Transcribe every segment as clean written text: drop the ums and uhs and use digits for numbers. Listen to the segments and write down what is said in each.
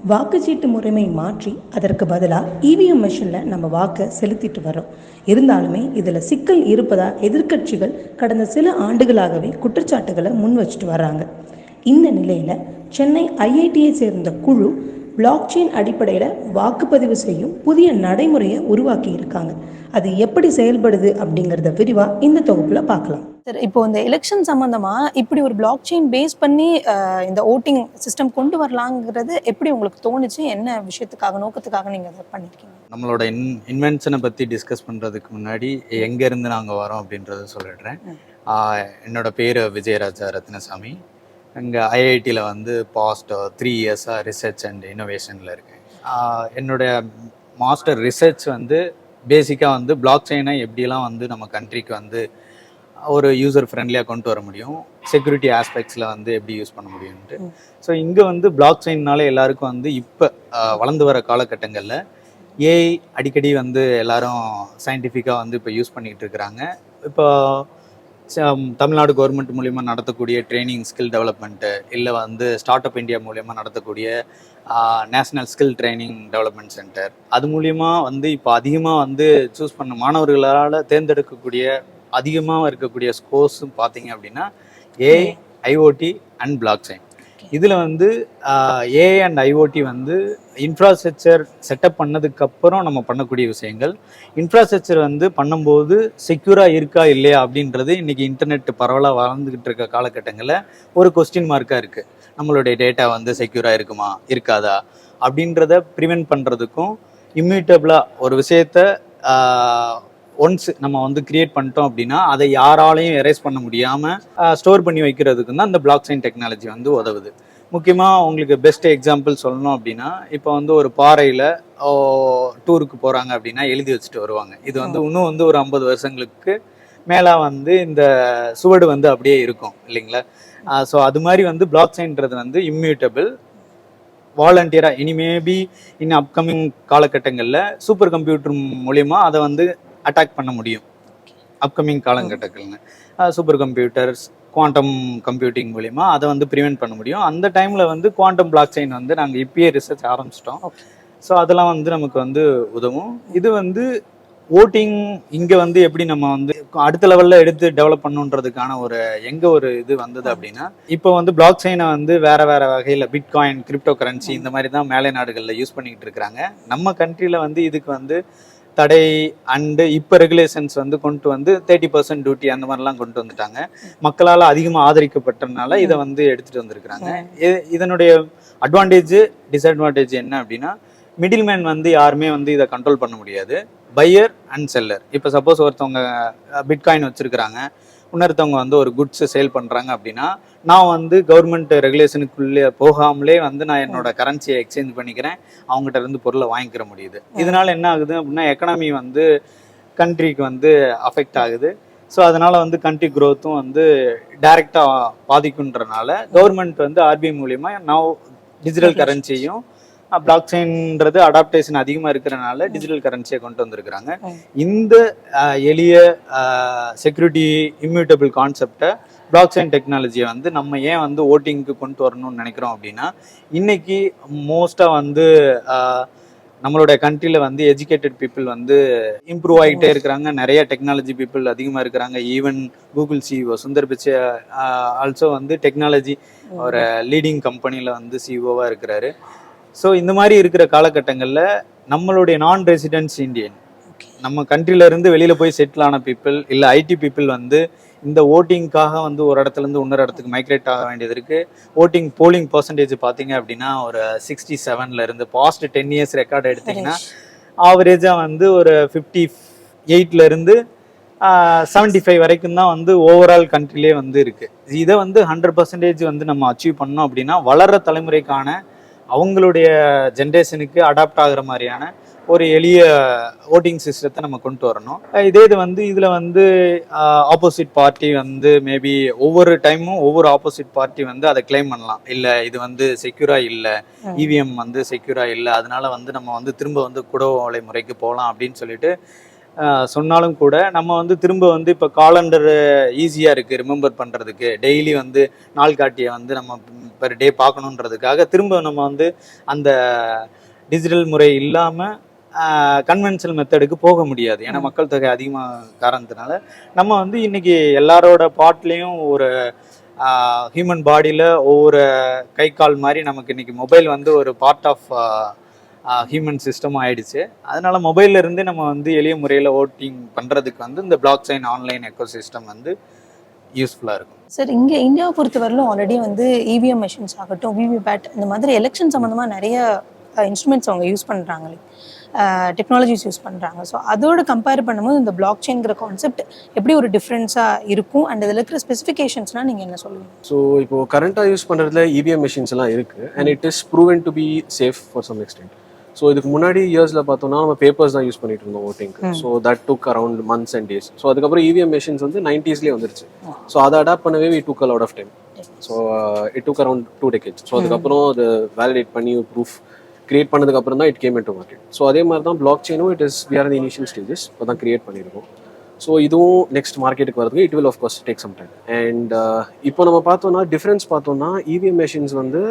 வாக்குச்சீட்டு முறைமை மாற்றி அதற்கு பதிலாக இவிஎம் மிஷினில் நம்ம வாக்கை செலுத்திட்டு வரோம். இருந்தாலுமே இதில் சிக்கல் இருப்பதா எதிர்க்கட்சிகள் கடந்த சில ஆண்டுகளாகவே குற்றச்சாட்டுகளை முன் வச்சுட்டு வராங்க. இந்த நிலையில் சென்னை ஐஐடியை சேர்ந்த குழு பிளாக் செயின் அடிப்படையில் வாக்குப்பதிவு செய்யும் புதிய நடைமுறையை உருவாக்கி இருக்காங்க. அது எப்படி செயல்படுது அப்படிங்கிறத விரிவாக இந்த தொகுப்பில் பார்க்கலாம். சார், இப்போ இந்த எலெக்ஷன் சம்பந்தமா இப்படி ஒரு பிளாக் செயின் பேஸ் பண்ணி இந்த ஓட்டிங் சிஸ்டம் கொண்டு வரலாங்கிறது எப்படி உங்களுக்கு தோணுச்சு? என்ன விஷயத்துக்காக, நோக்கத்துக்காக நீங்க அதை பண்ணிருக்கீங்க? நம்மளோட இன்வென்ஷனை பற்றி டிஸ்கஸ் பண்ணுறதுக்கு முன்னாடி எங்கேருந்து நாங்கள் வரோம் அப்படின்றத சொல்லிடுறேன். என்னோட பேர் விஜயராஜா ரத்னசாமி. இங்கே ஐஐடியில் வந்து பாஸ்ட் 3 இயர்ஸாக ரிசர்ச் அண்ட் இன்னோவேஷனில் இருக்கேன். என்னுடைய மாஸ்டர் ரிசர்ச் வந்து பேசிக்காக வந்து பிளாக் செயினை எப்படிலாம் வந்து நம்ம கண்ட்ரிக்கு வந்து ஒரு யூசர் ஃப்ரெண்ட்லியாக கொண்டு வர முடியும், செக்யூரிட்டி ஆஸ்பெக்ட்ஸில் வந்து எப்படி யூஸ் பண்ண முடியும்ட்டு. ஸோ இங்கே வந்து பிளாக் செயின்னால எல்லாருக்கும் வந்து இப்போ வளர்ந்து வர காலகட்டங்களில் ஏஐ அடிக்கடி வந்து எல்லாரும் சயின்டிஃபிக்காக வந்து இப்போ யூஸ் பண்ணிக்கிட்டு இருக்கிறாங்க. இப்போ தமிழ்நாடு கவர்மெண்ட் மூலிமா நடத்தக்கூடிய ட்ரைனிங் ஸ்கில் டெவலப்மெண்ட்டு, இல்லை வந்து ஸ்டார்ட் அப் இந்தியா மூலிமா நடத்தக்கூடிய national skill training development centre, அது மூலிமா வந்து இப்போ அதிகமாக வந்து சூஸ் பண்ண மாணவர்களால் தேர்ந்தெடுக்கக்கூடிய அதிகமாக இருக்கக்கூடிய ஸ்கோர்ஸும் பார்த்தீங்க அப்படின்னா AI, IoT and block chain. இதில் வந்து ஏஐ அண்ட் ஐஓடி வந்து இன்ஃப்ராஸ்ட்ரக்சர் செட்டப் பண்ணதுக்கப்புறம் நம்ம பண்ணக்கூடிய விஷயங்கள். இன்ஃப்ராஸ்ட்ரக்சர் வந்து பண்ணும்போது செக்யூராக இருக்கா இல்லையா அப்படின்றது இன்றைக்கி இன்டர்நெட் பரவலாக வளர்ந்துக்கிட்டு இருக்க காலகட்டங்களில் ஒரு கொஸ்டின் மார்க்காக இருக்குது. நம்மளுடைய டேட்டா வந்து செக்யூராக இருக்குமா இருக்காதா அப்படின்றத ப்ரிவென்ட் பண்ணுறதுக்கும், இம்யூட்டபிளாக ஒரு விஷயத்த ஒன்ஸ் நம்ம வந்து கிரியேட் பண்ணிட்டோம் அப்படின்னா அதை யாராலையும் எரேஸ் பண்ண முடியாமல் ஸ்டோர் பண்ணி வைக்கிறதுக்கு தான் இந்த பிளாக் செயின் டெக்னாலஜி வந்து உதவுது. முக்கியமாக உங்களுக்கு பெஸ்ட் எக்ஸாம்பிள் சொல்லணும் அப்படின்னா, இப்போ வந்து ஒரு பாறையில் டூருக்கு போகிறாங்க அப்படின்னா எழுதி வச்சுட்டு வருவாங்க. இது வந்து இன்னும் வந்து ஒரு 50 வருஷங்களுக்கு மேலே வந்து இந்த சுவடு வந்து அப்படியே இருக்கும் இல்லைங்களா? ஸோ அது மாதிரி வந்து பிளாக் செயின்றது வந்து இம்யூட்டபிள், வாலண்டியராக இனிமேபி இன்னும் அப்கமிங் காலகட்டங்களில் சூப்பர் கம்ப்யூட்டர் மூலிமா அதை வந்து அட்டாக் பண்ண முடியும். அப்கமிங் காலகட்டங்கள்னு சூப்பர் கம்ப்யூட்டர்ஸ், குவாண்டம் கம்ப்யூட்டிங் மூலிமா அதை வந்து ப்ரிவென்ட் பண்ண முடியும். அந்த டைமில் வந்து குவாண்டம் பிளாக் செயின் வந்து நாங்கள் இப்பயே ரிசர்ச் ஆரம்பிச்சிட்டோம். ஸோ அதெல்லாம் வந்து நமக்கு வந்து உதவும். இது வந்து ஓட்டிங் இங்கே வந்து எப்படி நம்ம வந்து அடுத்த லெவலில் எடுத்து டெவலப் பண்ணுன்றதுக்கான ஒரு ஒரு இது வந்தது அப்படின்னா, இப்போ வந்து பிளாக் செயினை வந்து வேற வகையில் பிட்காயின், கிரிப்டோ கரன்சி இந்த மாதிரி தான் மேலை நாடுகளில் யூஸ் பண்ணிக்கிட்டு இருக்கிறாங்க. நம்ம கண்ட்ரியில் வந்து இதுக்கு வந்து தடை அண்டு இப்போ ரெகுலேஷன்ஸ் வந்து கொண்டு வந்து 30% டியூட்டி அந்த மாதிரிலாம் கொண்டு வந்துட்டாங்க. மக்களால் அதிகமாக ஆதரிக்கப்பட்டதுனால இதை வந்து எடுத்துகிட்டு வந்திருக்கிறாங்க. இதனுடைய அட்வான்டேஜ், டிஸ்அட்வான்டேஜ் என்ன அப்படின்னா, மிடில் மேன் வந்து யாருமே வந்து இதை கண்ட்ரோல் பண்ண முடியாது. Pier and seller. இப்போ சப்போஸ் ஒருத்தவங்க பிட்காயின் வச்சுருக்கிறாங்க, இன்னொருத்தவங்க வந்து ஒரு குட்ஸை சேல் பண்ணுறாங்க அப்படின்னா, நான் வந்து கவர்மெண்ட் ரெகுலேஷனுக்குள்ளே போகாமலே வந்து நான் என்னோட கரன்சியை எக்ஸ்சேஞ்ச் பண்ணிக்கிறேன், அவங்ககிட்ட இருந்து பொருளை வாங்கிக்கிற முடியுது. இதனால என்ன ஆகுது அப்படின்னா, எக்கனாமி வந்து கண்ட்ரிக்கு வந்து அஃபெக்ட் ஆகுது. ஸோ அதனால் வந்து கண்ட்ரி க்ரோத்தும் வந்து டைரெக்டாக பாதிக்குன்றனால கவர்மெண்ட் வந்து ஆர்பிஐ மூலிமா நான் டிஜிட்டல் கரன்சியையும் பிளாக் செயின்ன்றது அடாப்டேஷன் அதிகமாக இருக்கிறனால டிஜிட்டல் கரன்சியை கொண்டு வந்திருக்கிறாங்க. இந்த எளிய செக்யூரிட்டி இம்யூட்டபிள் கான்செப்டை, பிளாக் செயின் டெக்னாலஜியை வந்து நம்ம ஏன் வந்து ஓட்டிங்க்கு கொண்டு வரணும்னு நினைக்கிறோம் அப்படின்னா, இன்னைக்கு மோஸ்ட்டாக வந்து நம்மளுடைய கண்ட்ரியில் வந்து எஜுகேட்டட் பீப்புள் வந்து இம்ப்ரூவ் ஆகிட்டே இருக்கிறாங்க. நிறைய டெக்னாலஜி பீப்புள் அதிகமாக இருக்கிறாங்க. Even Google CEO Sundar Pichai also வந்து டெக்னாலஜி ஒரு லீடிங் கம்பெனியில் வந்து சிஇஓவாக இருக்கிறாரு. ஸோ இந்த மாதிரி இருக்கிற காலகட்டங்களில் நம்மளுடைய நான் ரெசிடென்ட்ஸ் இந்தியன், நம்ம கண்ட்ரிலேருந்து வெளியில் போய் செட்டில் ஆன பீப்புள், இல்லை ஐடி பீப்புள் வந்து இந்த ஓட்டிங்காக வந்து ஒரு இடத்துலேருந்து இன்னொரு இடத்துக்கு மைக்ரேட் ஆக வேண்டியது இருக்குது. ஓட்டிங் போலிங் பர்சன்டேஜ் பார்த்தீங்க அப்படின்னா ஒரு 67 பாஸ்ட் 10 இயர்ஸ் ரெக்கார்டு எடுத்திங்கன்னா ஆவரேஜாக வந்து ஒரு 58 75 வரைக்கும் தான் வந்து ஓவரால் கண்ட்ரிலே வந்து இருக்குது. இதை வந்து 100% வந்து நம்ம அச்சீவ் பண்ணோம் அப்படின்னா, வளர்கிற தலைமுறைக்கான அவங்களுடைய ஜென்ரேஷனுக்கு அடாப்ட் ஆகுற மாதிரியான ஒரு எளிய ஓட்டிங் சிஸ்டத்தை நம்ம கொண்டு வரணும். இது வந்து இதில் வந்து ஆப்போசிட் பார்ட்டி வந்து மேபி ஒவ்வொரு டைமும் ஒவ்வொரு ஆப்போசிட் பார்ட்டி வந்து அதை கிளைம் பண்ணலாம். இல்லை இது வந்து செக்யூராக இல்லை, இவிஎம் வந்து செக்யூராக இல்லை, அதனால வந்து நம்ம வந்து திரும்ப வந்து குடவோலை முறைக்கு போகலாம் அப்படின்னு சொல்லிட்டு சொன்னாலும் கூட நம்ம வந்து திரும்ப வந்து இப்போ காலண்டர் ஈஸியாக இருக்குது ரிமெம்பர் பண்ணுறதுக்கு, டெய்லி வந்து நாள் காட்டியை வந்து நம்ம பெர் டே பார்க்கணுன்றதுக்காக திரும்ப நம்ம வந்து அந்த டிஜிட்டல் முறை இல்லாமல் கன்வென்ஷனல் மெத்தடுக்கு போக முடியாது. ஏன்னா மக்கள் தொகை அதிகமாக காரணத்தினால நம்ம வந்து இன்னைக்கு எல்லாரோட பாட்லேயும் ஒரு ஹியூமன் பாடியில் ஒவ்வொரு கை கால் மாதிரி நமக்கு இன்னைக்கு மொபைல் வந்து ஒரு பார்ட் ஆஃப் ஹியூமன் சிஸ்டம் ஆயிடுச்சு. அதனால மொபைல்ல இருந்து நம்ம வந்து எளிய முறையில் ஓட்டிங் பண்ணுறதுக்கு வந்து இந்த block chain online echo system வந்து யூஸ்ஃபுல்லாக இருக்கும். சார், இங்கே இந்தியாவை பொறுத்தவரையிலும் ஆல்ரெடி வந்து இவிஎம் மெஷின்ஸ் ஆகட்டும், விவிபேட், இந்த மாதிரி எலெக்ஷன் சம்மந்தமாக நிறைய இன்ஸ்ட்ருமெண்ட்ஸ் அவங்க யூஸ் பண்ணுறாங்களே, டெக்னாலஜிஸ் யூஸ் பண்ணுறாங்க. ஸோ அதோட கம்பேர் பண்ணும்போது இந்த பிளாக் செயின்கிற கான்செப்ட் எப்படி ஒரு டிஃப்ரென்ஸாக இருக்கும் அண்ட் இதில் இருக்கிற ஸ்பெசிஃபிகேஷன்ஸ்னால் நீங்கள் என்ன சொல்லுவீங்க? ஸோ இப்போ கரண்ட்டாக யூஸ் பண்ணுறதுல இவிஎம் மெஷின்ஸ் எல்லாம் இருக்குது and it is proven to be safe for some extent. So இதுக்கு முன்னாடி இயர்ஸில் பார்த்தோம்னா நம்ம பேப்பர்ஸ் தான் யூஸ் பண்ணிட்டு இருந்தோம் ஓட்டிங்க்கு. So that took around months and days. So அதுக்கப்புறம் இவிஎம் மெஷின்ஸ் வந்து 90s வந்துருச்சு. ஸோ அதை அடாப்ட் பண்ணவே we took a lot of time. So it took around 2 decades. So அதுக்கப்புறம் அது வேலிடேட் பண்ணி ப்ரூஃப் கிரியேட் பண்ணதுக்கு அப்புறம் தான் it came in to market. So அதே மாதிரி தான் பிளாக் செயினும் it is we are in initial stages இப்போ தான் கிரியேட் பண்ணியிருக்கோம். ஸோ இதுவும் நெக்ஸ்ட் மார்க்கெட்டுக்கு வரதுக்கு it will of course take some time. And இப்போ நம்ம பார்த்தோம்னா டிஃப்ரென்ஸ் பார்த்தோம்னா இவிஎம் மெஷின்ஸ் வந்து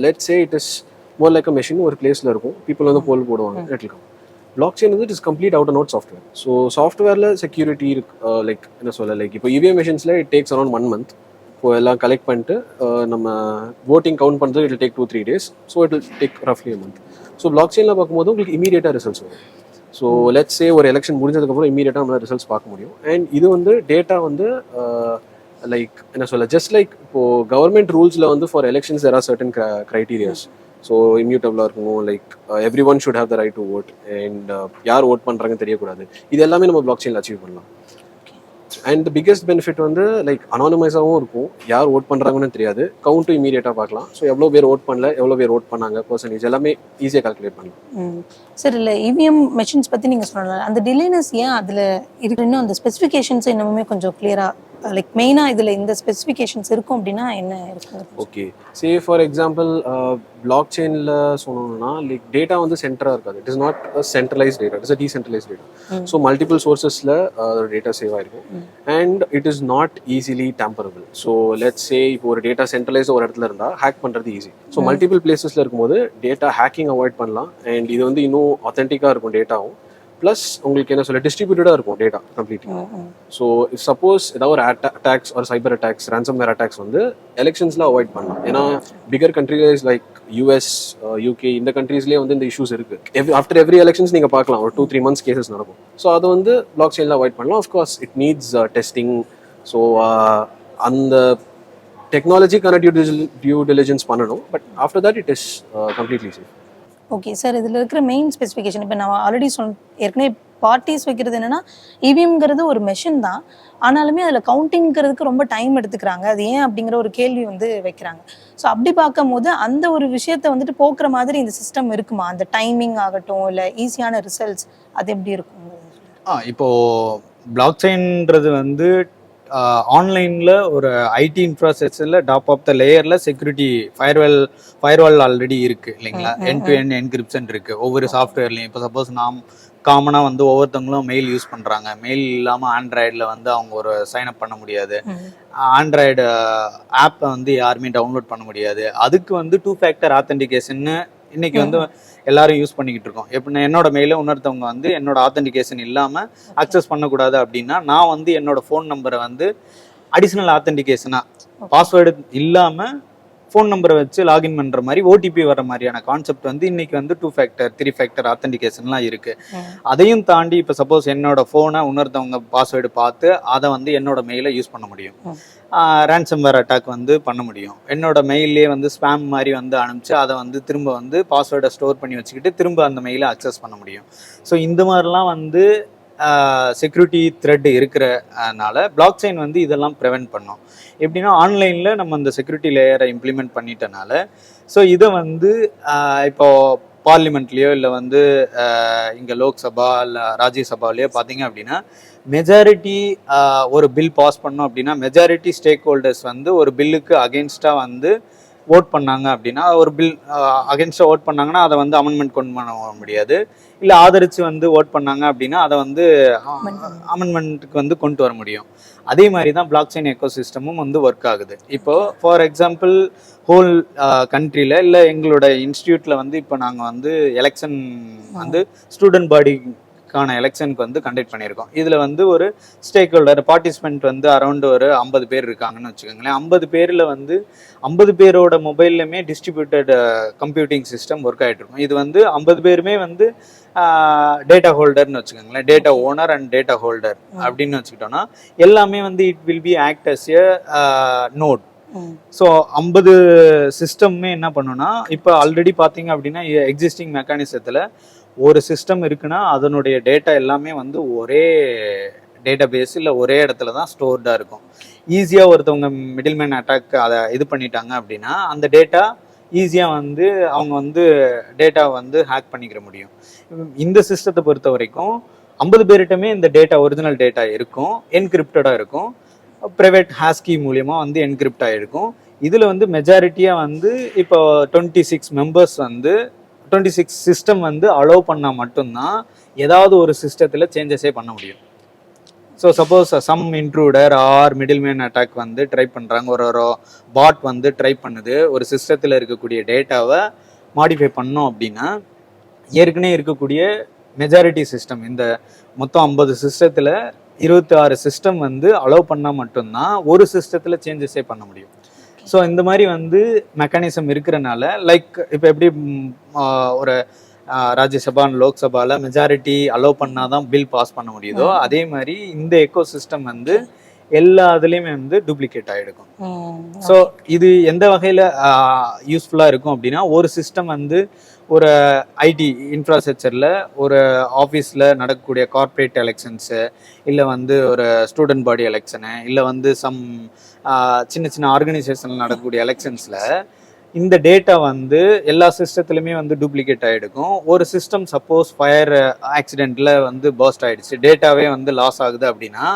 let's say it is more like a machine ஒரு பிளேஸில் இருக்கும், பீப்புள் வந்து போல் போடுவாங்க, இருக்கும். பிளாக் செயின் வந்து it is complete out and out software. So சாஃப்ட்வேரில் செக்யூரிட்டி இருக்கு. லைக் என்ன சொல்ல, லைக் இப்போ இவிஎம் மெஷின்ஸில் இட் டேக்ஸ் அரௌண்ட் 1 month. இப்போ எல்லாம் கலெக்ட் பண்ணிட்டு நம்ம voting கவுண்ட் பண்ணுறது it will take 2-3 days. So it will take ரஃப்லி a month. ஸோ பிளாக் செயினில் பார்க்கும்போது உங்களுக்கு இமீடியட்டாக ரிசல்ட்ஸ் வரும். ஸோ லெட்ஸ் சே ஒரு எலெக்ஷன் முடிஞ்சதுக்கப்புறம் இமீடியட்டாக நம்மளால் ரிசல்ட்ஸ் பார்க்க முடியும். அண்ட் இது வந்து டேட்டா வந்து லைக் என்ன சொல்ல, ஜஸ்ட் லைக் இப்போது கவர்மெண்ட் ரூல்ஸில் வந்து for elections there are certain criterias. So இம்யூட்டபிளாக இருக்கும், like every one should have the right to vote and யார் ஓட் பண்ணுறாங்கன்னு தெரியக்கூடாது. இது எல்லாமே நம்ம பிளாக் செயினில் அச்சீவ் பண்ணலாம். அண்ட் பிக்கெஸ்ட் பெனிஃபிட் வந்து லைக் அனானிமைஸாகவும் இருக்கும், யார் ஓட் பண்ணுறாங்கன்னு தெரியாது, கவுண்ட்டும் இமீடியட்டாக பார்க்கலாம். ஸோ எவ்வளோ பேர் ஓட் பண்ணல, எவ்வளோ பேர் ஓட் பண்ணாங்க, பர்சன்டேஜ் எல்லாமே ஈஸியாக கால்குலேட் பண்ணலாம். சார், இல்லை இவிஎம் மெஷின்ஸ் பற்றி நீங்கள் சொன்னல, அந்த டிலேனஸ் ஏன் அதில் இருக்கு? இன்னும் அந்த ஸ்பெசிஃபிகேஷன்ஸ் இன்னுமே கொஞ்சம் கிளியராக லைக் மெயினாக இதில் இந்த ஸ்பெசிஃபிகேஷன்ஸ் இருக்கும் அப்படின்னா என்ன இருக்கும்? Okay, say for example block செயினில் சொன்னோம்னா லைக் டேட்டா வந்து சென்டராக இருக்காது. It is not a centralise data, it is a decentralise data. So multiple சோர்சஸில் டேட்டா சேவ் ஆகிருக்கும் and it is not easily tamperable. So let's say இப்போ ஒரு data centralise ஒரு இடத்துல இருந்தால் ஹேக் பண்ணுறது ஈஸி. ஸோ மல்டிபிள் பிளேசஸில் இருக்கும்போது டேட்டா ஹேக்கிங் அவாய்ட் பண்ணலாம் அண்ட் இது வந்து இன்னும் ஆத்தென்டிக்காக இருக்கும் டேட்டாவும். ப்ளஸ் உங்களுக்கு என்ன சொல்ல, டிஸ்ட்ரிபியூட்டடாக இருக்கும் data completely. So if suppose ஏதாவது ஒரு அட்டாக்ஸ் ஒரு சைபர் அட்டாக்ஸ், ransomware அட்டாக்ஸ் வந்து எலெக்ஷன்ஸில் அவாய்ட் பண்ணலாம். ஏன்னா bigger countries like US, UK இந்த கண்ட்ரீஸ்லேயே வந்து இந்த இஷ்யூஸ் இருக்குது. ஆஃப்டர் எவ்ரி எலெக்ஷன்ஸ் நீங்கள் பார்க்கலாம் ஒரு 2-3 months கேசஸ் நடக்கும். ஸோ அதை வந்து பிளாக் செயினில் அவாய்ட் பண்ணலாம். Of course it needs testing. So அந்த டெக்னாலஜிக்கான டியூ டிலிஜென்ஸ் பண்ணணும். But after that it is completely safe. Okay sir, இதில் இருக்கிற மெயின் ஸ்பெசிஃபிகேஷன் இப்போ நான் ஆல்ரெடி ஏற்கனவே பார்ட்டிஸ் வைக்கிறது என்னென்னா இவிஎம்ங்கிறது ஒரு மெஷின் தான், ஆனாலுமே அதில் கவுண்டிங்கிறதுக்கு ரொம்ப டைம் எடுத்துக்கிறாங்க. அது ஏன் அப்படிங்கிற ஒரு கேள்வி வந்து வைக்கிறாங்க. ஸோ அப்படி பார்க்கும் போது அந்த ஒரு விஷயத்தை வந்துட்டு போக்குற மாதிரி இந்த சிஸ்டம் இருக்குமா? அந்த டைமிங் ஆகட்டும் இல்லை ஈஸியான ரிசல்ட்ஸ் அது எப்படி இருக்கும்? இப்போது பிளாக் செயின்ன்றது வந்து ஆன்லைனில் ஒரு ஐடி இன்ஃப்ராஸ்ட்ரக்சரில் டாப் ஆஃப் த லேயரில் செக்யூரிட்டி ஃபயர்வால் ஆல்ரெடி இருக்குது இல்லைங்களா? எண்ட் டு எண்ட் என்கிரிப்ஷன் இருக்குது ஒவ்வொரு சாஃப்ட்வேர்லையும். இப்போ சப்போஸ் நாம் காமனாக வந்து ஒவ்வொருத்தவங்களும் மெயில் யூஸ் பண்ணுறாங்க. மெயில் இல்லாமல் ஆண்ட்ராய்டில் வந்து அவங்க ஒரு சைன்அப் பண்ண முடியாது. ஆண்ட்ராய்டு ஆப்பை வந்து யாருமே டவுன்லோட் பண்ண முடியாது. அதுக்கு வந்து 2-factor ஆத்தென்டிகேஷன்னு இன்னைக்கு வந்து எல்லாரும் யூஸ் பண்ணிக்கிட்டு இருக்கோம். எப்படின்னா என்னோட மெயில இன்னொருத்தவங்க வந்து என்னோட ஆத்தென்டிகேஷன் இல்லாமல் அக்சஸ் பண்ணக்கூடாது அப்படின்னா நான் வந்து என்னோட ஃபோன் நம்பரை வந்து அடிஷ்னல் ஆத்தென்டிகேஷனாக பாஸ்வேர்டு இல்லாமல் ஃபோன் நம்பரை வச்சு லாகின் பண்ணுற மாதிரி ஓடிபி வர மாதிரியான கான்செப்ட் வந்து இன்னைக்கு வந்து 2-factor 3-factor ஆத்தென்டிகேஷன்லாம் இருக்குது. அதையும் தாண்டி இப்போ சப்போஸ் என்னோட ஃபோனை இன்னொருத்தவங்க பாஸ்வேர்டு பார்த்து அதை வந்து என்னோட மெயிலை யூஸ் பண்ண முடியும். ransomware அட்டாக் வந்து பண்ண முடியும். என்னோட மெயிலே வந்து ஸ்பேம் மாதிரி வந்து அனுப்பிச்சு அதை வந்து திரும்ப வந்து பாஸ்வேர்டை ஸ்டோர் பண்ணி வச்சுக்கிட்டு திரும்ப அந்த மெயிலை அக்சஸ் பண்ண முடியும். ஸோ இந்த மாதிரிலாம் வந்து செக்யூரிட்டி த்ரெட் இருக்கிறனால பிளாக் செயின் வந்து இதெல்லாம் ப்ரிவென்ட் பண்ணோம். எப்படின்னா ஆன்லைனில் நம்ம அந்த செக்யூரிட்டி லேயரை இம்ப்ளிமெண்ட் பண்ணிட்டனால ஸோ இதை வந்து இப்போ பார்லிமெண்ட்லேயோ இல்லை வந்து இங்கே லோக்சபா இல்லை ராஜ்யசபாலேயோ பார்த்தீங்க அப்படின்னா மெஜாரிட்டி ஒரு பில் பாஸ் பண்ணோம் அப்படின்னா மெஜாரிட்டி ஸ்டேக் ஹோல்டர்ஸ் வந்து ஒரு பில்லுக்கு அகெயின்ஸ்டாக வந்து ஓட் பண்ணாங்க அப்படின்னா, ஒரு பில் அகென்ஸ்டாக ஓட் பண்ணாங்கன்னா அதை வந்து அமெண்ட்மெண்ட் கொண்டு பண்ண முடியாது. இல்லை ஆதரித்து வந்து ஓட் பண்ணாங்க அப்படின்னா அதை வந்து அமெண்ட்மெண்ட்டுக்கு வந்து கொண்டு வர முடியும். அதே மாதிரி தான் பிளாக் செயின் எக்கோசிஸ்டமும் வந்து ஒர்க் ஆகுது. இப்போ ஃபார் எக்ஸாம்பிள் ஹோல் கண்ட்ரியில் இல்லை எங்களோட இன்ஸ்டியூட்டில் வந்து இப்போ நாங்கள் வந்து எலெக்ஷன் வந்து ஸ்டூடெண்ட் பாடிக்கான எலெக்ஷனுக்கு வந்து கண்டக்ட் பண்ணியிருக்கோம். இதில் வந்து ஒரு ஸ்டேக் ஹோல்டர் பார்ட்டிசிபெண்ட் வந்து அரௌண்ட் ஒரு 50 பேர் இருக்காங்கன்னு வச்சுக்கோங்களேன். 50 பேரில் வந்து 50 பேரோட மொபைல்லையுமே டிஸ்ட்ரிபியூட்டட் கம்ப்யூட்டிங் சிஸ்டம் ஒர்க் ஆகிட்டு இருக்கும். இது வந்து 50 பேருமே வந்து டேட்டா ஹோல்டர்னு வச்சுக்கோங்களேன், data owner and data holder அப்படின்னு வச்சுக்கிட்டோம்னா எல்லாமே வந்து it will be act as a note. So 50 சிஸ்டம்மே என்ன பண்ணுன்னா, இப்போ ஆல்ரெடி பார்த்தீங்க அப்படின்னா எக்ஸிஸ்டிங் மெக்கானிசத்தில் ஒரு சிஸ்டம் இருக்குன்னா அதனுடைய டேட்டா எல்லாமே வந்து ஒரே டேட்டா பேஸ் இல்லை ஒரே இடத்துல தான் ஸ்டோர்டாக இருக்கும். ஈஸியாக ஒருத்தவங்க மிடில்மேன் அட்டாக் அதை இது பண்ணிட்டாங்க அப்படின்னா அந்த டேட்டா ஈஸியாக வந்து அவங்க வந்து டேட்டாவை வந்து ஹேக் பண்ணிக்கிற முடியும். இந்த சிஸ்டத்தை பொறுத்த வரைக்கும் 50 பேர்கிட்டமே இந்த டேட்டா ஒரிஜினல் டேட்டா இருக்கும், என்கிரிப்டடாக இருக்கும், ப்ரைவேட் ஹாஸ்கி மூலியமாக வந்து என்கிரிப்ட் ஆகிருக்கும். இதில் வந்து மெஜாரிட்டியாக வந்து இப்போ 26 மெம்பர்ஸ் வந்து 26 சிஸ்டம் வந்து அலோவ் பண்ணால் மட்டும்தான் ஏதாவது ஒரு சிஸ்டத்தில் சேஞ்சஸே பண்ண முடியும். So suppose some intruder or middleman attack வந்து ட்ரை பண்ணுறாங்க, ஒரு பாட் வந்து ட்ரை பண்ணுது ஒரு சிஸ்டத்தில் இருக்கக்கூடிய டேட்டாவை மாடிஃபை பண்ணோம் அப்படின்னா ஏற்கனவே இருக்கக்கூடிய மெஜாரிட்டி சிஸ்டம் இந்த மொத்தம் 50 சிஸ்டத்தில் 26 சிஸ்டம் வந்து அலோவ் பண்ணால் மட்டும்தான் ஒரு சிஸ்டத்தில் சேஞ்சஸே பண்ண முடியும். ஸோ இந்த மாதிரி வந்து மெக்கானிசம் இருக்கிறனால லைக் இப்போ எப்படி ஒரு ராஜ்யசபா லோக்சபாவில் மெஜாரிட்டி அலோவ் பண்ணால் தான் பில் பாஸ் பண்ண முடியுதோ அதே மாதிரி இந்த எக்கோ சிஸ்டம் வந்து எல்லா இதுலேயுமே வந்து டூப்ளிகேட் ஆகிடுக்கும். ஸோ இது எந்த வகையில் யூஸ்ஃபுல்லாக இருக்கும் அப்படின்னா, ஒரு சிஸ்டம் வந்து ஒரு ஐடி இன்ஃப்ராஸ்ட்ரக்சரில் ஒரு ஆஃபீஸில் நடக்கக்கூடிய கார்ப்பரேட் எலெக்ஷன்ஸு இல்லை வந்து ஒரு ஸ்டூடெண்ட் பாடி எலெக்ஷனு இல்லை வந்து சம் சின்ன சின்ன ஆர்கனைசேஷனில் நடக்கக்கூடிய எலெக்ஷன்ஸில் இந்த டேட்டா வந்து எல்லா சிஸ்டத்துலையுமே வந்து டூப்ளிகேட் ஆகிடுக்கும். ஒரு சிஸ்டம் சப்போஸ் ஃபயர் ஆக்சிடெண்ட்டில் வந்து பர்ஸ்ட் ஆகிடுச்சு, டேட்டாவே வந்து லாஸ் ஆகுது அப்படின்னா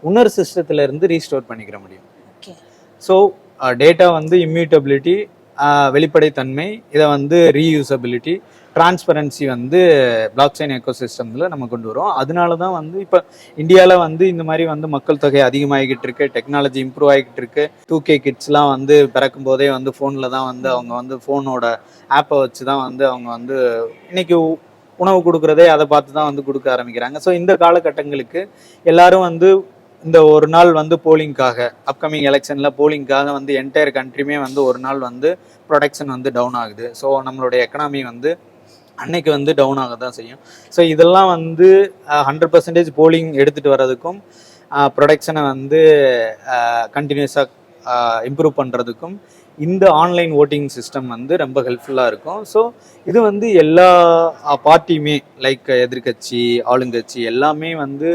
இன்னொரு சிஸ்டத்துல இருந்து ரீஸ்டோர் பண்ணிக்கிற முடியும். ஸோ டேட்டா வந்து இம்யூட்டபிலிட்டி, வெளிப்படைத்தன்மை, இதை வந்து ரீயூசபிலிட்டி, டிரான்ஸ்பரன்சி வந்து பிளாக் செயின் எக்கோசிஸ்டமில் நம்ம கொண்டு வரோம். அதனால தான் வந்து இப்போ இந்தியாவில் வந்து இந்த மாதிரி வந்து மக்கள் தொகை அதிகமாகிக்கிட்டு இருக்கு, டெக்னாலஜி இம்ப்ரூவ் ஆகிக்கிட்டு இருக்கு. 2K கிட்ஸ்லாம் வந்து பிறக்கும் போதே வந்து ஃபோனில் தான் வந்து அவங்க வந்து ஃபோனோட ஆப்பை வச்சு தான் வந்து அவங்க வந்து இன்னைக்கு உணவு கொடுக்குறதே அதை பார்த்து தான் வந்து கொடுக்க ஆரம்பிக்கிறாங்க. ஸோ இந்த காலகட்டங்களுக்கு எல்லாரும் வந்து இந்த ஒரு நாள் வந்து போலிங்காக அப்கமிங் எலெக்ஷனில் போலிங்காக வந்து என்டையர் கண்ட்ரியுமே வந்து ஒரு நாள் வந்து ப்ரொடக்ஷன் வந்து டவுன் ஆகுது. ஸோ நம்மளுடைய எக்கனாமி வந்து அன்னைக்கு வந்து டவுன் ஆக தான் செய்யும். ஸோ இதெல்லாம் வந்து 100% போலிங் எடுத்துகிட்டு வர்றதுக்கும் ப்ரொடக்ஷனை வந்து கண்டினியூஸாக இம்ப்ரூவ் பண்ணுறதுக்கும் இந்த ஆன்லைன் ஓட்டிங் சிஸ்டம் வந்து ரொம்ப ஹெல்ப்ஃபுல்லாக இருக்கும். ஸோ இது வந்து எல்லா பார்ட்டியுமே லைக் எதிர்கட்சி ஆளுங்கட்சி எல்லாமே வந்து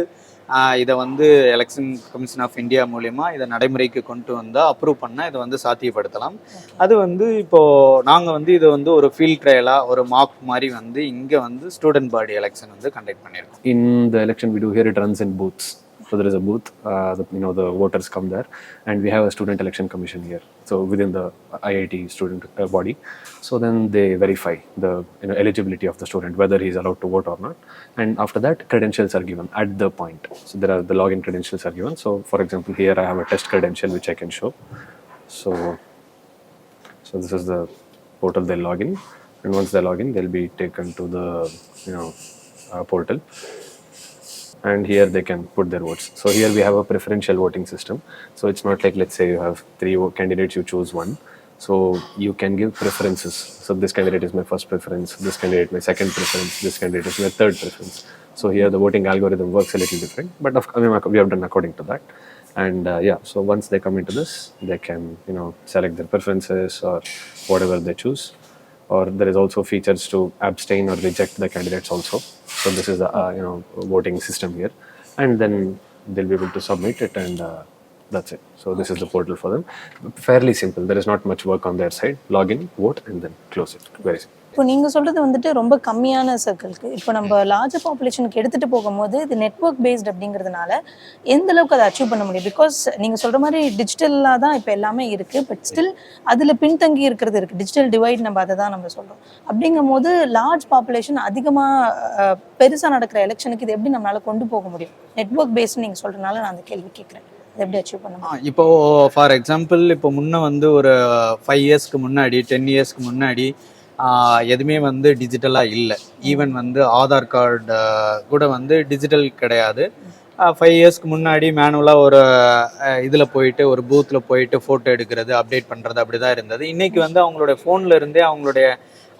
இதை வந்து எலெக்ஷன் கமிஷன் ஆஃப் இந்தியா மூலமா இதை நடைமுறைக்கு கொண்டு வந்தால் அப்ரூவ் பண்ணால் இதை வந்து சாத்தியப்படுத்தலாம். அது வந்து இப்போது நாங்கள் வந்து இதை வந்து ஒரு ஃபீல்ட் ட்ரையலாக ஒரு மார்க் மாதிரி வந்து இங்கே வந்து ஸ்டூடெண்ட் பாடி எலெக்ஷன் வந்து கண்டக்ட் பண்ணியிருக்கோம். In the election we do here, it runs in booths. So there is a booth, the voters come there, and we have a student election commission here. So within the IIT student body, so then they verify the eligibility of the student, whether he is allowed to vote or not. And after that, credentials are given at the point. So there are the login credentials are given. So for example, here I have a test credential which I can show. So this is the portal they log in, and once they log in, they'll be taken to the portal. And here they can put their votes. So here we have a preferential voting system. So it's not like, let's say you have 3 candidates, you choose one. So you can give preferences. So this candidate is my first preference, this candidate my second preference, this candidate is my third preference. So here the voting algorithm works a little different, but we have done according to that. And so once they come into this, they can select their preferences or whatever they choose. Or there is also features to abstain or reject the candidates also. So this is the voting system here, and then they'll be able to submit it, and that's it. So this is the portal for them. Fairly simple. There is not much work on their side. Log in, vote, and then close it. Very simple. இப்போ நீங்க சொல்றது வந்துட்டு ரொம்ப கம்மியான சர்க்கிள்க்கு. இப்போ நம்ம larger பாப்புலேஷனுக்கு எடுத்துட்டு போகும்போது இது நெட்வொர்க் பேஸ்ட் அப்படிங்கிறதுனால எந்த அளவுக்கு அதை அச்சீவ் பண்ண முடியும்? பிகாஸ் நீங்க சொல்ற மாதிரி டிஜிட்டலாக தான் இப்போ எல்லாமே இருக்கு. பட் ஸ்டில் அதுல பின்தங்கி இருக்கிறது இருக்கு. டிஜிட்டல் டிவைட் நம்ம அதை தான் நம்ம சொல்றோம். அப்படிங்கும் போது லார்ஜ் பாப்புலேஷன் அதிகமா பெருசா நடக்கிற எலெக்ஷனுக்கு இது எப்படி நம்மளால கொண்டு போக முடியும்? நெட்வொர்க் பேஸ்ட் நீங்க சொல்றதுனால நான் அந்த கேள்வி கேட்கிறேன். அதை எப்படி அச்சீவ் பண்ண முடியும்? இப்போ ஃபார் எக்ஸாம்பிள் இப்போ முன்ன வந்து ஒரு 5 இயர்ஸ்க்கு முன்னாடி 10 இயர்ஸ்க்கு முன்னாடி எதுவுமே வந்து டிஜிட்டலாக இல்லை. ஈவன் வந்து ஆதார் கார்டு கூட வந்து டிஜிட்டல் கிடையாது. 5 இயர்ஸ்க்கு முன்னாடி மேனுவலாக ஒரு இதில் போயிட்டு ஒரு பூத்தில் போயிட்டு ஃபோட்டோ எடுக்கிறது அப்டேட் பண்ணுறது அப்படி தான் இருந்தது. இன்றைக்கி வந்து அவங்களுடைய ஃபோனில் இருந்தே அவங்களுடைய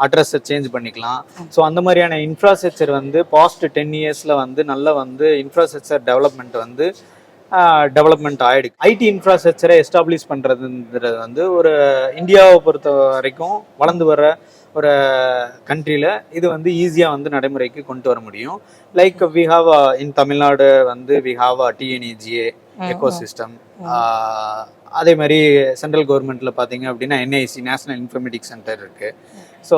அட்ரஸை சேஞ்ச் பண்ணிக்கலாம். ஸோ அந்த மாதிரியான இன்ஃப்ராஸ்ட்ரக்சர் வந்து பாஸ்ட் 10 இயர்ஸில் வந்து நல்ல வந்து இன்ஃப்ராஸ்ட்ரக்சர் டெவலப்மெண்ட் வந்து டெவலப்மெண்ட் ஆகிடுது. ஐடி இன்ஃப்ராஸ்ட்ரக்சரை எஸ்டாப்ளிஷ் பண்ணுறதுன்றது வந்து ஒரு இந்தியாவை பொறுத்த வரைக்கும் வளர்ந்து வர ஒரு கண்ட்ரியில் இது வந்து ஈஸியாக வந்து நடைமுறைக்கு கொண்டு வர முடியும். Like we have in Tamil Nadu வந்து வி ஹாவ் டிஎன்இஜிஏ எக்கோசிஸ்டம். அதே மாதிரி சென்ட்ரல் கவர்மெண்ட்டில் பார்த்தீங்க அப்படின்னா என்ஐசி நேஷனல் இன்ஃபர்மேட்டிக் சென்டர் இருக்குது. ஸோ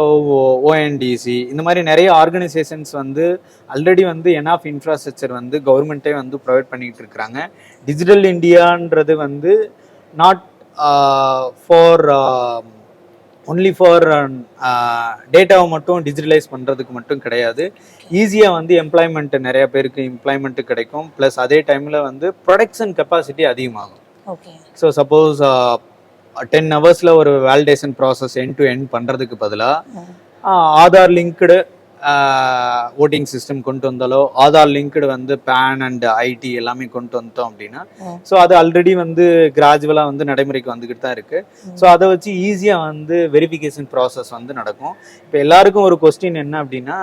ஓஎன்டிசி இந்த மாதிரி நிறைய ஆர்கனைசேஷன்ஸ் வந்து ஆல்ரெடி வந்து என்ஆஃப் இன்ஃப்ராஸ்ட்ரக்சர் வந்து கவர்மெண்ட்டே வந்து ப்ரொவைட் பண்ணிகிட்டு இருக்கிறாங்க. டிஜிட்டல் இந்தியான்றது வந்து நாட் ஃபார் ஒன்லி ஃபார் டேட்டாவை மட்டும் டிஜிட்டலைஸ் பண்ணுறதுக்கு மட்டும் கிடையாது. ஈஸியாக வந்து எம்ப்ளாய்மெண்ட்டு நிறைய பேருக்கு எம்ப்ளாய்மெண்ட்டு கிடைக்கும். ப்ளஸ் அதே டைமில் வந்து ப்ரொடக்ஷன் கெப்பாசிட்டி அதிகமாகும். ஓகே. ஸோ சப்போஸ் 10 ஹவர்ஸில் ஒரு validation process end to end பண்ணுறதுக்கு பதிலாக ஆதார் லிங்க்டு ஓட்டிங் சிஸ்டம் கொண்டு வந்தாலோ ஆதார் லிங்க்டு வந்து பேன் அண்ட் ஐடி எல்லாமே கொண்டு வந்தோம் அப்படின்னா ஸோ அது ஆல்ரெடி வந்து கிராஜுவலாக வந்து நடைமுறைக்கு வந்துக்கிட்டு தான் இருக்குது. ஸோ அதை வச்சு ஈஸியாக வந்து வெரிஃபிகேஷன் ப்ராசஸ் வந்து நடக்கும். இப்போ எல்லாருக்கும் ஒரு கொஸ்டின் என்ன அப்படின்னா,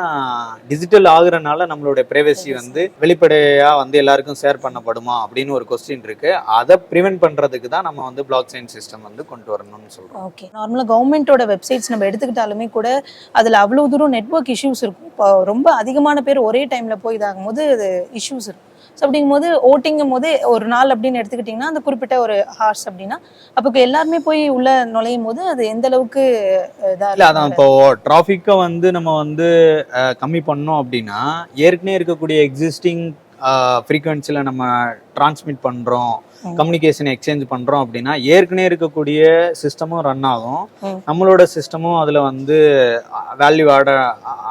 டிஜிட்டல் ஆகுறனால நம்மளுடைய ப்ரைவசி வந்து வெளிப்படையாக வந்து எல்லாருக்கும் ஷேர் பண்ணப்படுமா அப்படின்னு ஒரு கொஸ்டின் இருக்குது. அதை ப்ரிவென்ட் பண்ணுறதுக்கு தான் நம்ம வந்து பிளாக் செயின் சிஸ்டம் வந்து கொண்டு வரணும்னு சொல்கிறோம். ஓகே. நார்மலாக கவர்மெண்ட்டோட வெப்சைட்ஸ் நம்ம எடுத்துக்கிட்டாலுமே கூட அதில் அவ்வளோ தூரம் நெட்வொர்க் இஷ்யூஸ் இருக்கும். இப்போ ரொம்ப அதிகமான பேர் ஒரே டைமில் போய் இதாகும் போது அது இஷ்யூஸ் இருக்கும். ஸோ அப்படிங்கும் போது ஓட்டிங்கும் போது ஒரு நாள் அப்படின்னு எடுத்துக்கிட்டிங்கன்னா அந்த குறிப்பிட்ட ஒரு ஹார்ஸ் அப்படின்னா அப்போ எல்லாருமே போய் உள்ள நுழையும் போது அது எந்த அளவுக்கு இல்லை, அதான் இப்போ டிராஃபிக்கை வந்து நம்ம வந்து கம்மி பண்ணோம் அப்படின்னா ஏற்கனவே இருக்கக்கூடிய எக்ஸிஸ்டிங் ஃப்ரீக்வன்சியில் நம்ம டிரான்ஸ்மிட் பண்ணுறோம், கம்யூனிகேஷன் எக்ஸ்சேஞ்ச் பண்ணுறோம் அப்படின்னா ஏற்கனவே இருக்கக்கூடிய சிஸ்டமும் ரன் ஆகும். நம்மளோட சிஸ்டமும் அதில் வந்து வேல்யூ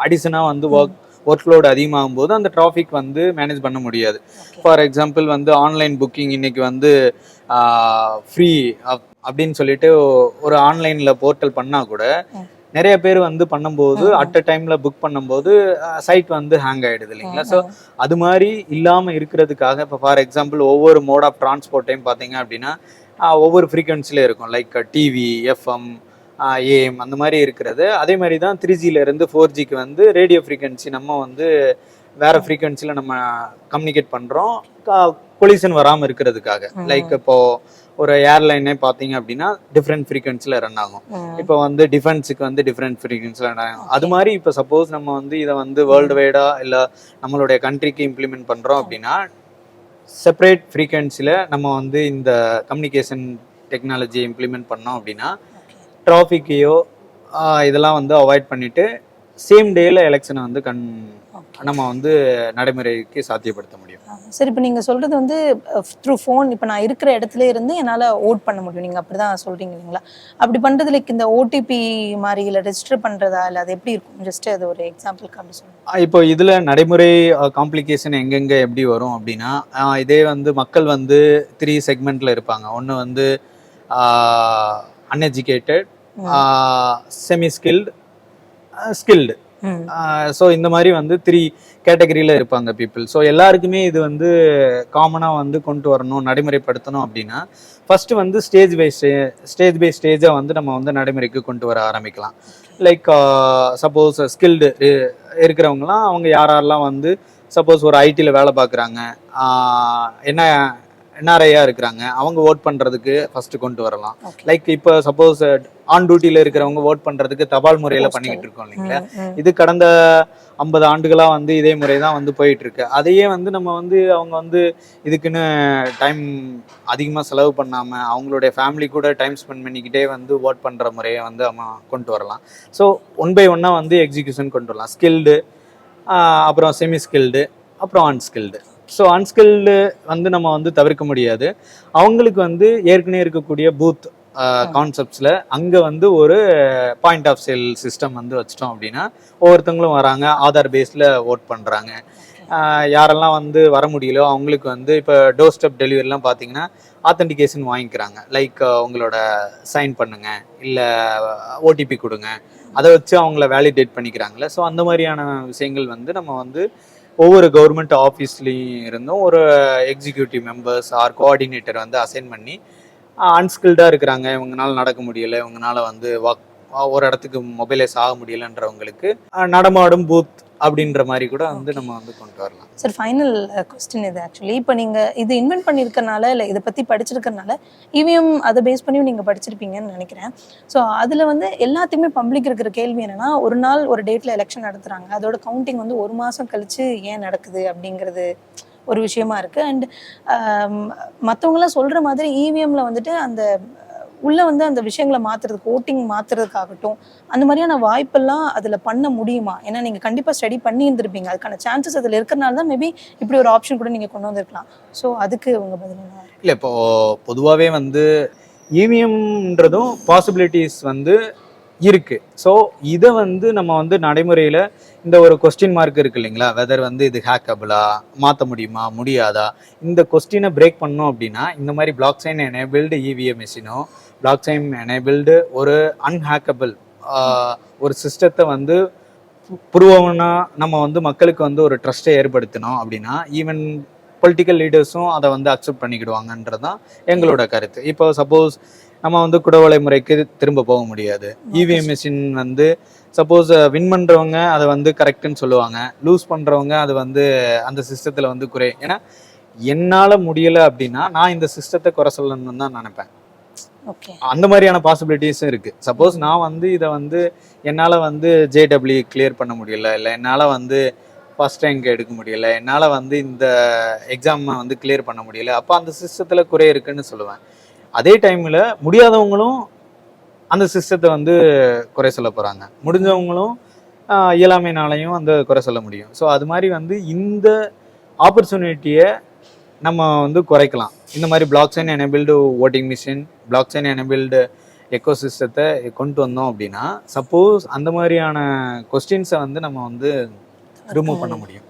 அடிஷனாக வந்து ஒர்க் லோடு அதிகமாகும் போது அந்த டிராஃபிக் வந்து மேனேஜ் பண்ண முடியாது. ஃபார் எக்ஸாம்பிள் வந்து ஆன்லைன் புக்கிங் இன்னைக்கு வந்து ஃப்ரீ அப்படின்னு சொல்லிட்டு ஒரு ஆன்லைனில் போர்ட்டல் பண்ணால் கூட நிறைய பேர் வந்து பண்ணும்போது அட் அ டைமில் புக் பண்ணும்போது சைட் வந்து ஹேங் ஆகிடுது இல்லைங்களா. ஸோ அது மாதிரி இல்லாமல் இருக்கிறதுக்காக இப்போ ஃபார் எக்ஸாம்பிள் ஒவ்வொரு மோட் ஆஃப் டிரான்ஸ்போர்ட்டையும் பார்த்தீங்க அப்படின்னா ஒவ்வொரு ஃப்ரீக்வன்சியில் இருக்கும். லைக் டிவி, எஃப்எம், ஏஎம் அந்த மாதிரி இருக்கிறது. அதே மாதிரி தான் 3Gலேருந்து 4Gக்கு வந்து ரேடியோ ஃப்ரீக்வன்சி நம்ம வந்து வேறு ஃப்ரீக்வன்சியில் நம்ம கம்யூனிகேட் பண்ணுறோம் கொலிஷன் வராமல் இருக்கிறதுக்காக. லைக் இப்போது ஒரு ஏர்லைனே பார்த்தீங்க அப்படின்னா டிஃப்ரெண்ட் ஃப்ரீக்வன்சியில் ரன் ஆகும். இப்போ வந்து டிஃபென்ஸுக்கு வந்து டிஃப்ரெண்ட் ஃப்ரீக்வன்சியில் ரன் ஆகும். அது மாதிரி இப்போ சப்போஸ் நம்ம வந்து இதை வந்து வேர்ல்டு வைடாக இல்லை நம்மளுடைய கண்ட்ரிக்கு இம்ப்ளிமெண்ட் பண்ணுறோம் அப்படின்னா செப்பரேட் ஃப்ரீக்வன்சியில் நம்ம வந்து இந்த கம்யூனிகேஷன் டெக்னாலஜியை இம்ப்ளிமெண்ட் பண்ணோம் அப்படின்னா டிராஃபிக்கையோ இதெல்லாம் வந்து அவாய்ட் பண்ணிவிட்டு சேம் டேயில் எலெக்ஷனை வந்து நம்ம வந்து நடைமுறைக்கு சாத்தியப்படுத்த முடியும். சரி, இப்போ நீங்கள் சொல்கிறது வந்து த்ரூ ஃபோன் இப்போ நான் இருக்கிற இடத்துல இருந்து என்னால் ஓட் பண்ண முடியும், நீங்கள் அப்படி தான் சொல்கிறீங்க இல்லைங்களா? அப்படி பண்ணுறதுல இந்த ஓடிபி மாதிரி இல்லை ரெஜிஸ்டர் பண்ணுறதா இல்லை அது எப்படி இருக்கும்? ஜஸ்ட் அது ஒரு எக்ஸாம்பிளுக்கு அப்படி சொல்லுங்கள். இப்போ இதில் நடைமுறை காம்ப்ளிகேஷன் எங்கெங்கே எப்படி வரும் அப்படின்னா, இதே வந்து மக்கள் வந்து 3 செக்மெண்ட்டில் இருப்பாங்க. ஒன்று வந்து uneducated, semi skilled, skilled. So இந்த மாதிரி வந்து 3 கேட்டகரியில் இருப்பாங்க பீப்புள். ஸோ எல்லாருக்குமே இது வந்து காமனாக வந்து கொண்டு வரணும், நடைமுறைப்படுத்தணும் அப்படின்னா ஃபஸ்ட்டு வந்து ஸ்டேஜ் பை ஸ்டேஜாக வந்து நம்ம வந்து நடைமுறைக்கு கொண்டு வர ஆரம்பிக்கலாம். லைக் சப்போஸ் ஸ்கில்டு இருக்கிறவங்களாம் அவங்க யாரெல்லாம் வந்து சப்போஸ் ஒரு ஐடியில் வேலை பார்க்குறாங்க, என்ன என்ஆர்ஐயா இருக்கிறாங்க, அவங்க ஓட் பண்றதுக்கு ஃபர்ஸ்ட் கொண்டு வரலாம். Okay. லைக் இப்போ சப்போஸ் ஆன் டியூட்டில இருக்கிறவங்க ஓட் பண்றதுக்கு தபால் முறையில பண்ணிக்கிட்டு இருக்கோம் இல்லைங்களா. இது கடந்த 50 ஆண்டுகளா வந்து இதே முறை தான் வந்து போயிட்டு இருக்கு. அதையே வந்து நம்ம வந்து அவங்க வந்து இதுக்குன்னு டைம் அதிகமாக செலவு பண்ணாம அவங்களுடைய ஃபேமிலி கூட டைம் ஸ்பெண்ட் பண்ணிக்கிட்டே வந்து ஓட் பண்ற முறையை வந்து நம்ம கொண்டு வரலாம். ஸோ 1 by 1 வந்து எக்ஸிகியூஷன் கொண்டு வரலாம். ஸ்கில்டு, அப்புறம் செமி ஸ்கில்டு, அப்புறம் அன்ஸ்கில்டு. ஸோ அன்ஸ்கில்டு வந்து நம்ம வந்து தவிர்க்க முடியாது. அவங்களுக்கு வந்து ஏற்கனவே இருக்கக்கூடிய பூத் கான்செப்ட்ஸில் அங்கே வந்து ஒரு பாயிண்ட் ஆஃப் சேல் சிஸ்டம் வந்து வச்சிட்டோம் அப்படின்னா ஒவ்வொருத்தவங்களும் வராங்க, ஆதார் பேஸில் ஓட் பண்ணுறாங்க. யாரெல்லாம் வந்து வர முடியலோ அவங்களுக்கு வந்து இப்போ டோர் ஸ்டெப் டெலிவரிலாம் பார்த்தீங்கன்னா ஆத்தென்டிகேஷன் வாங்கிக்கிறாங்க. லைக் உங்களோட சைன் பண்ணுங்க, இல்லை ஓடிபி கொடுங்க, அதை வச்சு அவங்கள வேலிடேட் பண்ணிக்கிறாங்களே. ஸோ அந்த மாதிரியான விஷயங்கள் வந்து நம்ம வந்து ஒவ்வொரு கவர்மெண்ட் ஆஃபீஸ்லேயும் இருந்தும் ஒரு எக்ஸிக்யூட்டிவ் மெம்பர்ஸ் ஆர் கோஆர்டினேட்டர் வந்து அசைன் பண்ணி அன்ஸ்கில்டாக இருக்கிறாங்க, இவங்களால நடக்க முடியலை, இவங்களால வந்து ஒரு இடத்துக்கு மொபைலைஸ் ஆக முடியலன்றவங்களுக்கு நடமாடும் பூத் அப்படின்ற மாதிரி கூட வந்து நம்ம வந்து கொண்டு வரலாம். சார் ஃபைனல் கொஸ்டின் இது ஆக்சுவலி இப்போ நீங்கள் இது இன்வென்ட் பண்ணியிருக்கனால இல்லை இதை பற்றி படிச்சிருக்கனால இவிஎம் அதை பேஸ் பண்ணி நீங்கள் படிச்சிருப்பீங்கன்னு நினைக்கிறேன். ஸோ அதில் வந்து எல்லாத்தையுமே பப்ளிக் இருக்கிற கேள்வி என்னென்னா, ஒரு நாள் ஒரு டேட்டில் எலெக்ஷன் நடத்துகிறாங்க, அதோட கவுண்டிங் வந்து 1 மாதம் கழித்து ஏன் நடக்குது அப்படிங்கிறது ஒரு விஷயமா இருக்குது. அண்ட் மற்றவங்களாம் சொல்கிற மாதிரி இவிஎம்மில் வந்துட்டு அந்த உள்ளே வந்து அந்த விஷயங்களை மாற்றுறதுக்கு, ஓட்டிங் மாற்றுறதுக்காகட்டும், அந்த மாதிரியான வாய்ப்பெல்லாம் அதில் பண்ண முடியுமா? ஏன்னா நீங்கள் கண்டிப்பாக ஸ்டடி பண்ணி இருந்திருப்பீங்க, அதுக்கான சான்சஸ் அதில் இருக்கிறனால தான் மேபி இப்படி ஒரு ஆப்ஷன் கூட நீங்கள் கொண்டு வந்திருக்கலாம். ஸோ அதுக்கு உங்கள் பதில் என்ன? இல்லை, இப்போது பொதுவாகவே வந்து இவிஎம்ன்றதும் பாசிபிலிட்டிஸ் வந்து இருக்கு. ஸோ இதை வந்து நம்ம வந்து நடைமுறையில் இந்த ஒரு கொஸ்டின் மார்க் இருக்கு இல்லைங்களா, வெதர் வந்து இது ஹேக்கபிளா, மாற்ற முடியுமா முடியாதா, இந்த கொஸ்டினை பிரேக் பண்ணோம் அப்படின்னா இந்த மாதிரி பிளாக் செயின் எனேபிள்டு இவிஎம் மிஷினோ, பிளாக் செயின் எனேபிள்டு ஒரு அன்ஹேக்கபிள் ஒரு சிஸ்டத்தை வந்து புருவம்னா நம்ம வந்து மக்களுக்கு வந்து ஒரு ட்ரஸ்ட்டை ஏற்படுத்தணும் அப்படின்னா ஈவன் பொலிட்டிக்கல் லீடர்ஸும் அதை வந்து அக்செப்ட் பண்ணிக்கிடுவாங்கன்றது தான் எங்களோட கருத்து. இப்போ சப்போஸ் நம்ம வந்து குடவலை முறைக்கு திரும்ப போக முடியாது. இவிஎம் மிஷின் வந்து சப்போஸ் வின் பண்ணுறவங்க அதை வந்து கரெக்டுன்னு சொல்லுவாங்க, லூஸ் பண்ணுறவங்க அது வந்து அந்த சிஸ்டத்தில் வந்து குறை. ஏன்னா என்னால் முடியலை அப்படின்னா நான் இந்த சிஸ்டத்தை குறை சொல்லணும்னு தான் நினைப்பேன். அந்த மாதிரியான பாசிபிலிட்டிஸும் இருக்குது. சப்போஸ் நான் வந்து இதை வந்து என்னால் வந்து ஜேடபிள்யூ கிளியர் பண்ண முடியல, இல்லை என்னால் வந்து ஃபர்ஸ்ட் ரேங்க் எடுக்க முடியல, என்னால் வந்து இந்த எக்ஸாமை வந்து கிளியர் பண்ண முடியல, அப்போ அந்த சிஸ்டத்தில் குறை இருக்குன்னு சொல்லுவேன். அதே டைமில் முடியாதவங்களும் அந்த சிஸ்டத்தை வந்து குறை சொல்ல போகிறாங்க, முடிஞ்சவங்களும் இயலாமைனாலையும் அந்த குறை சொல்ல முடியும். ஸோ அது மாதிரி வந்து இந்த ஆப்பர்ச்சுனிட்டியை நம்ம வந்து குறைக்கலாம். இந்த மாதிரி block chain enabled voting machine, black chain enabled echo சிஸ்டத்தை கொண்டு வந்தோம் அப்படின்னா சப்போஸ் அந்த மாதிரியான கொஸ்டின்ஸை வந்து நம்ம வந்து ரிமூவ் பண்ண முடியும்.